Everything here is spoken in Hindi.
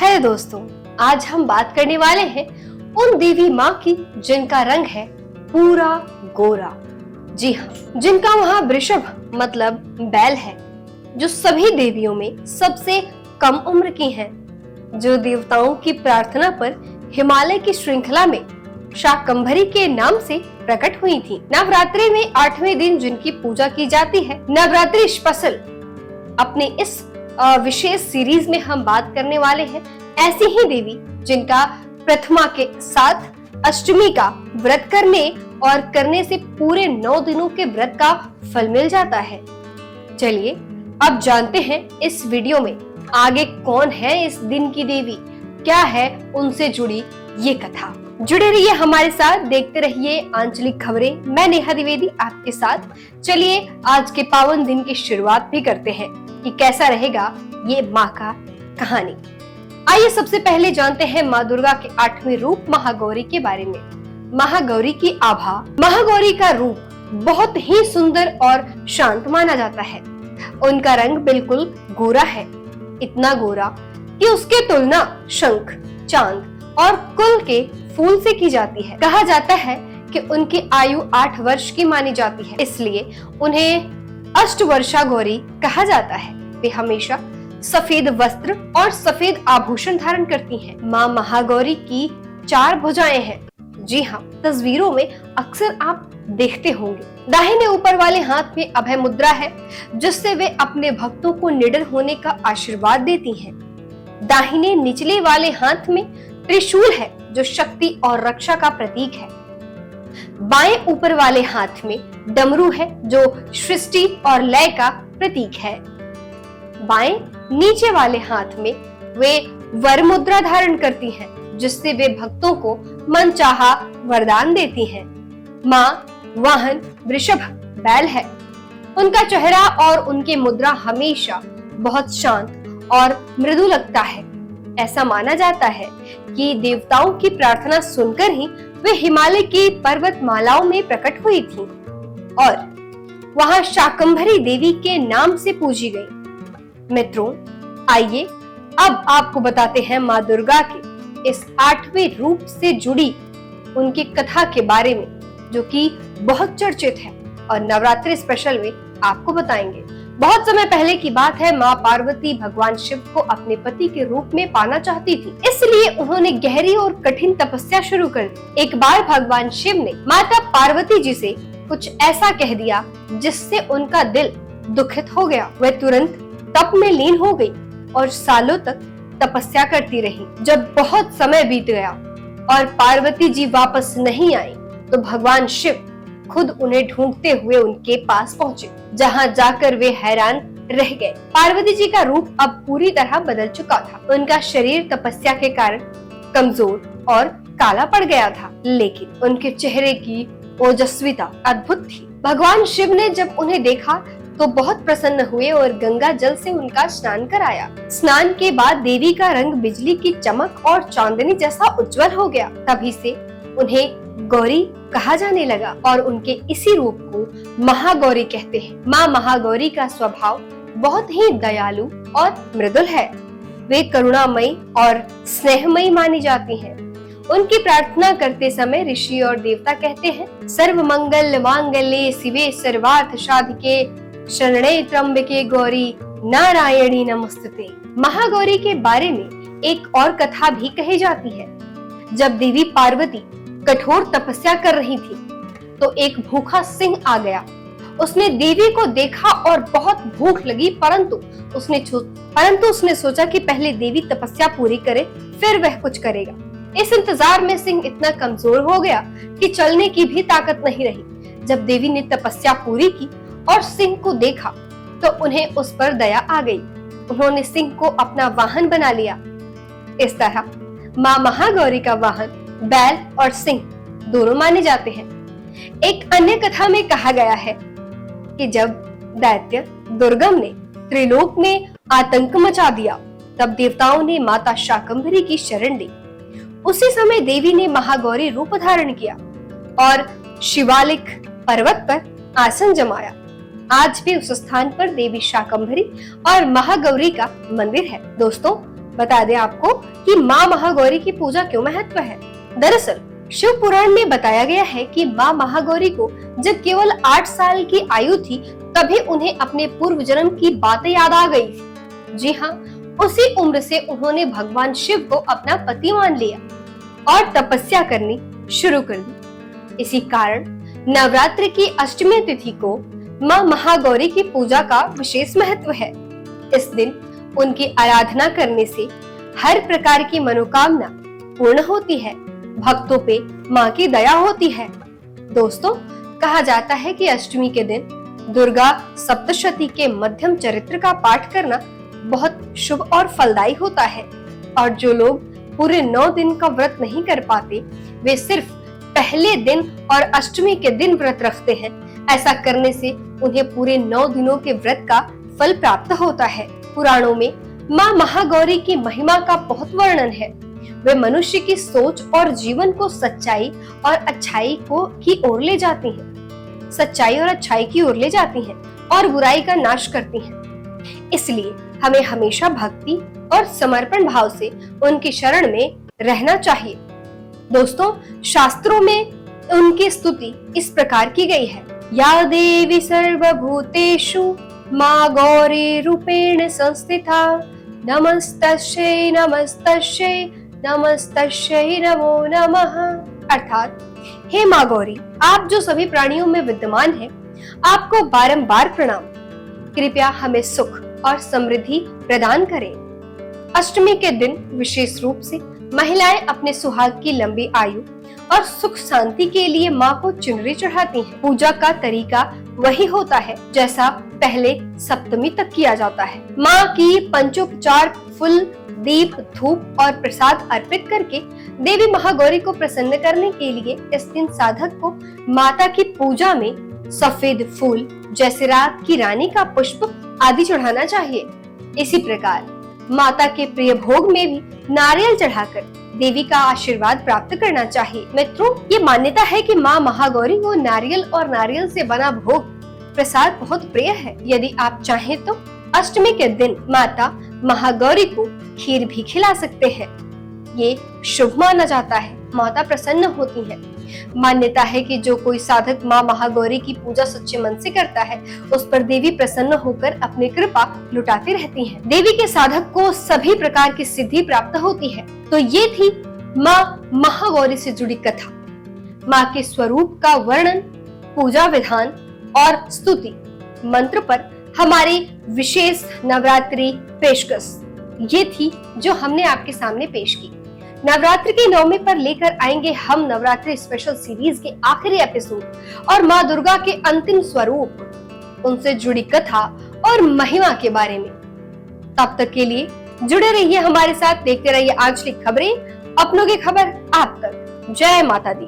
है दोस्तों, आज हम बात करने वाले हैं उन देवी माँ की जिनका रंग है पूरा गोरा। जी हाँ, जिनका वहाँ वृषभ मतलब बैल है, जो सभी देवियों में सबसे कम उम्र की हैं, जो देवताओं की प्रार्थना पर हिमालय की श्रृंखला में शाकंभरी के नाम से प्रकट हुई थी। नवरात्रि में 8वें दिन जिनकी पूजा की जाती है। नवरात्रि स्पेशल अपने इस विशेष सीरीज में हम बात करने वाले हैं ऐसी ही देवी जिनका प्रथमा के साथ अष्टमी का व्रत करने से पूरे 9 दिनों के व्रत का फल मिल जाता है। चलिए अब जानते हैं इस वीडियो में आगे कौन है इस दिन की देवी, क्या है उनसे जुड़ी ये कथा। जुड़े रहिए हमारे साथ, देखते रहिए आंचलिक खबरें। मैं नेहा द्विवेदी आपके साथ। चलिए आज के पावन दिन की शुरुआत भी करते हैं कि कैसा रहेगा ये माँ का कहानी। आइए सबसे पहले जानते हैं माँ दुर्गा के 8वें रूप महागौरी के बारे में। महागौरी की आभा। महागौरी का रूप बहुत ही सुंदर और शांत माना जाता है। उनका रंग बिल्कुल गोरा है, इतना गोरा कि उसकी तुलना शंख, चांद और कुल के फूल से की जाती है। कहा जाता है कि उनकी आयु 8 वर्ष की मानी जाती है, इसलिए उन्हें अष्टवर्षा गौरी कहा जाता है। वे हमेशा सफेद वस्त्र और सफेद आभूषण धारण करती हैं। माँ महागौरी की 4 भुजाएं हैं। जी हाँ, तस्वीरों में अक्सर आप देखते होंगे। दाहिने ऊपर वाले हाथ में अभय मुद्रा है, जिससे वे अपने भक्तों को निडर होने का आशीर्वाद देती हैं। दाहिने निचले वाले हाथ में त्रिशूल है, जो शक्ति और रक्षा का प्रतीक है। बाएं ऊपर वाले हाथ में डमरू है, जो सृष्टि और लय का प्रतीक है। बाएं नीचे वाले हाथ में वे वर मुद्रा धारण करती हैं, जिससे वे भक्तों को मनचाहा वरदान देती हैं। माँ वाहन वृषभ बैल है। उनका चेहरा और उनकी मुद्रा हमेशा बहुत शांत और मृदु लगता है। ऐसा माना जाता है कि देवताओं की प्रार्थना सुनकर ही वे हिमालय की पर्वतमालाओं में प्रकट हुई थीं और वहां शाकंभरी देवी के नाम से पूजी गई। मित्रों, आइए अब आपको बताते हैं माँ दुर्गा के इस 8वें रूप से जुड़ी उनकी कथा के बारे में, जो कि बहुत चर्चित है और नवरात्रि स्पेशल में आपको बताएंगे। बहुत समय पहले की बात है, माँ पार्वती भगवान शिव को अपने पति के रूप में पाना चाहती थी, इसलिए उन्होंने गहरी और कठिन तपस्या शुरू कर दी। एक बार भगवान शिव ने माता पार्वती जी से कुछ ऐसा कह दिया जिससे उनका दिल दुखित हो गया। वह तुरंत तप में लीन हो गई और सालों तक तपस्या करती रही। जब बहुत समय बीत गया और पार्वती जी वापस नहीं आई, तो भगवान शिव खुद उन्हें ढूंढते हुए उनके पास पहुंचे, जहां जाकर वे हैरान रह गए। पार्वती जी का रूप अब पूरी तरह बदल चुका था। उनका शरीर तपस्या के कारण कमजोर और काला पड़ गया था, लेकिन उनके चेहरे की ओजस्विता अद्भुत थी। भगवान शिव ने जब उन्हें देखा तो बहुत प्रसन्न हुए और गंगा जल से उनका स्नान कराया। स्नान के बाद देवी का रंग बिजली की चमक और चांदनी जैसा उज्जवल हो गया। तभी से उन्हें गौरी कहा जाने लगा और उनके इसी रूप को महागौरी कहते हैं। माँ महागौरी का स्वभाव बहुत ही दयालु और मृदुल है। वे करुणामयी और स्नेहमयी मानी जाती हैं। उनकी प्रार्थना करते समय ऋषि और देवता कहते हैं, सर्व मंगल मांगल्ये शिवे सर्वार्थ साधिके शरणे त्र्यंबके गौरी नारायणी नमस्तुते। महागौरी के बारे में एक और कथा भी कही जाती है। जब देवी पार्वती कठोर तपस्या कर रही थी, तो एक भूखा सिंह आ गया। उसने देवी को देखा और बहुत भूख लगी, परंतु उसने सोचा कि पहले देवी तपस्या पूरी करे, फिर वह कुछ करेगा। इस इंतजार में सिंह इतना कमजोर हो गया कि चलने की भी ताकत नहीं रही। जब देवी ने तपस्या पूरी की और सिंह को देखा, तो उन्हें उस पर दया आ गई। उन्होंने सिंह को अपना वाहन बना लिया। इस तरह माँ महागौरी का वाहन बैल और सिंह दोनों माने जाते हैं। एक अन्य कथा में कहा गया है कि जब दैत्य दुर्गम ने त्रिलोक में आतंक मचा दिया, तब देवताओं ने माता शाकंभरी की शरण ली। उसी समय देवी ने महागौरी रूप धारण किया और शिवालिक पर्वत पर आसन जमाया। आज भी उस स्थान पर देवी शाकंभरी और महागौरी का मंदिर है। दोस्तों, बता दें आपको कि माँ महागौरी की पूजा क्यों महत्व है। दरअसल शिव पुराण में बताया गया है कि माँ महागौरी को जब केवल 8 साल की आयु थी तभी उन्हें अपने पूर्व जन्म की बातें याद आ गई थी। जी हाँ, उसी उम्र से उन्होंने भगवान शिव को अपना पति मान लिया और तपस्या करनी शुरू कर दी। इसी कारण नवरात्रि की अष्टमी तिथि को माँ महागौरी की पूजा का विशेष महत्व है। इस दिन उनकी आराधना करने से हर प्रकार की मनोकामना पूर्ण होती है, भक्तों पे माँ की दया होती है। दोस्तों, कहा जाता है कि अष्टमी के दिन दुर्गा सप्तशती के मध्यम चरित्र का पाठ करना बहुत शुभ और फलदायी होता है, और जो लोग पूरे 9 दिन का व्रत नहीं कर पाते वे सिर्फ पहले दिन और अष्टमी के दिन व्रत रखते हैं। ऐसा करने से उन्हें पूरे 9 दिनों के व्रत का फल प्राप्त होता है। पुराणों में माँ महागौरी की महिमा का बहुत वर्णन है। वे मनुष्य की सोच और जीवन को सच्चाई और अच्छाई की ओर ले जाती हैं। सच्चाई और अच्छाई की ओर ले जाती हैं और बुराई का नाश करती हैं। इसलिए हमें हमेशा भक्ति और समर्पण भाव से उनकी शरण में रहना चाहिए। दोस्तों, शास्त्रों में उनकी स्तुति इस प्रकार की गई है। या देवी सर्वभूतेषु माँ गौरी रूपेण संस्थिता, नमस्तस्यै नमस्तस्यै नमस्तस्यै नमो नमः। अर्थात, हे माँ गौरी, आप जो सभी प्राणियों में विद्यमान हैं, आपको बारंबार प्रणाम। कृपया हमें सुख और समृद्धि प्रदान करें। अष्टमी के दिन विशेष रूप से महिलाएं अपने सुहाग की लंबी आयु और सुख शांति के लिए माँ को चुनरी चढ़ाती हैं। पूजा का तरीका वही होता है जैसा पहले सप्तमी तक किया जाता है। माँ की पंचोपचार फूल, दीप, धूप और प्रसाद अर्पित करके देवी महागौरी को प्रसन्न करने के लिए इस दिन साधक को माता की पूजा में सफेद फूल जैसे रात की रानी का पुष्प आदि चढ़ाना चाहिए। इसी प्रकार माता के प्रिय भोग में भी नारियल चढ़ाकर देवी का आशीर्वाद प्राप्त करना चाहिए। मित्रों, ये मान्यता है कि माँ महागौरी को नारियल और नारियल से बना भोग प्रसाद बहुत प्रिय है। यदि आप चाहें तो अष्टमी के दिन माता महागौरी को खीर भी खिला सकते हैं। ये शुभ माना जाता है, माता प्रसन्न होती है। मान्यता है कि जो कोई साधक माँ महागौरी की पूजा सच्चे मन से करता है, उस पर देवी प्रसन्न होकर अपनी कृपा लुटाती रहती है। देवी के साधक को सभी प्रकार की सिद्धि प्राप्त होती है। तो ये थी माँ महागौरी से जुड़ी कथा। माँ के स्वरूप का वर्णन, पूजा विधान और स्तुति मंत्र पर हमारी विशेष नवरात्रि पेशकश ये थी जो हमने आपके सामने पेश की। नवरात्रि के नवमी पर लेकर आएंगे हम नवरात्रि स्पेशल सीरीज के आखिरी एपिसोड और माँ दुर्गा के अंतिम स्वरूप, उनसे जुड़ी कथा और महिमा के बारे में। तब तक के लिए जुड़े रहिए हमारे साथ, देखते रहिए आंचलिक खबरें, अपनों की खबर आप तक। जय माता दी।